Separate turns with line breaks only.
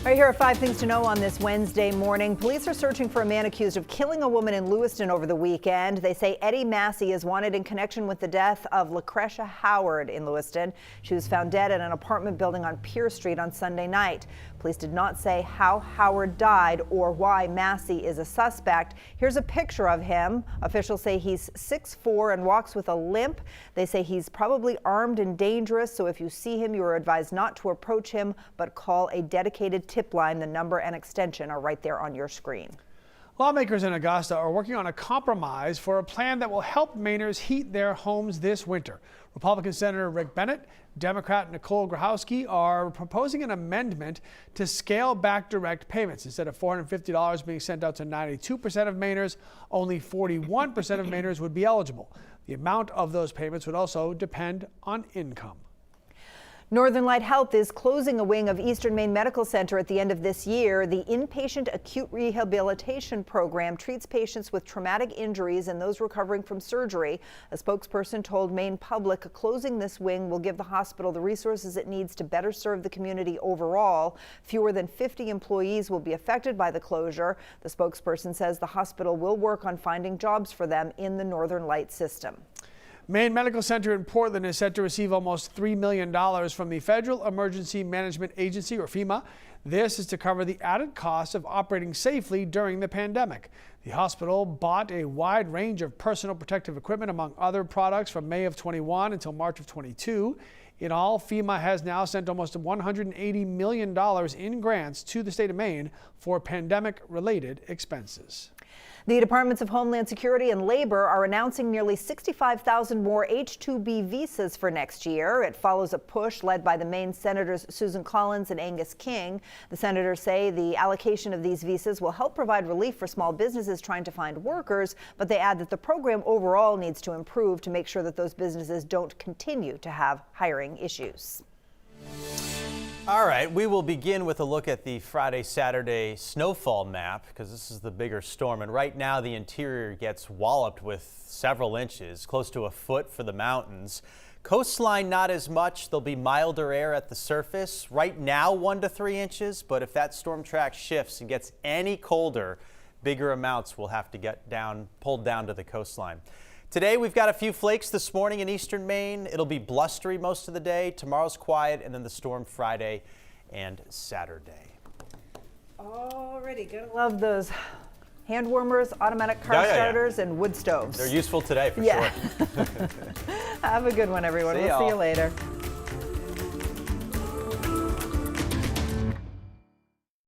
Right here are 5 things to know on this Wednesday morning. Police are searching for a man accused of killing a woman in Lewiston over the weekend. They say Eddie Massey is wanted in connection with the death of Lucretia Howard in Lewiston. She was found dead at an apartment building on Pierce Street on Sunday night. Police did not say how Howard died or why Massey is a suspect. Here's a picture of him. Officials say he's 6'4" and walks with a limp. They say he's probably armed and dangerous, so if you see him, you are advised not to approach him, but call a dedicated tip line. The number and extension are right there on your screen.
Lawmakers in Augusta are working on a compromise for a plan that will help Mainers heat their homes this winter. Republican Senator Rick Bennett, Democrat Nicole Grochowski are proposing an amendment to scale back direct payments. Instead of $450 being sent out to 92% of Mainers, only 41% of Mainers would be eligible. The amount of those payments would also depend on income.
Northern Light Health is closing a wing of Eastern Maine Medical Center at the end of this year. The inpatient acute rehabilitation program treats patients with traumatic injuries and those recovering from surgery. A spokesperson told Maine Public closing this wing will give the hospital the resources it needs to better serve the community overall. Fewer than 50 employees will be affected by the closure. The spokesperson says the hospital will work on finding jobs for them in the Northern Light system.
Maine Medical Center in Portland is set to receive almost $3 million from the Federal Emergency Management Agency, or FEMA. This is to cover the added cost of operating safely during the pandemic. The hospital bought a wide range of personal protective equipment, among other products, from May of 21 until March of 22. In all, FEMA has now sent almost $180 million in grants to the state of Maine for pandemic-related expenses.
The Departments of Homeland Security and Labor are announcing nearly 65,000 more H-2B visas for next year. It follows a push led by the Maine Senators Susan Collins and Angus King. The senators say the allocation of these visas will help provide relief for small businesses trying to find workers, but they add that the program overall needs to improve to make sure that those businesses don't continue to have hiring issues.
All right, we will begin with a look at the Friday-Saturday snowfall map because this is the bigger storm. And right now the interior gets walloped with several inches, close to a foot for the mountains. Coastline, not as much. There'll be milder air at the surface. Right now, 1 to 3 inches. But if that storm track shifts and gets any colder, bigger amounts will have to get pulled down to the coastline. Today, we've got a few flakes this morning in eastern Maine. It'll be blustery most of the day. Tomorrow's quiet, and then the storm Friday and Saturday.
Already gonna love those hand warmers, automatic car starters, and wood stoves.
They're useful today for sure.
Have a good one, everyone. We'll see you later.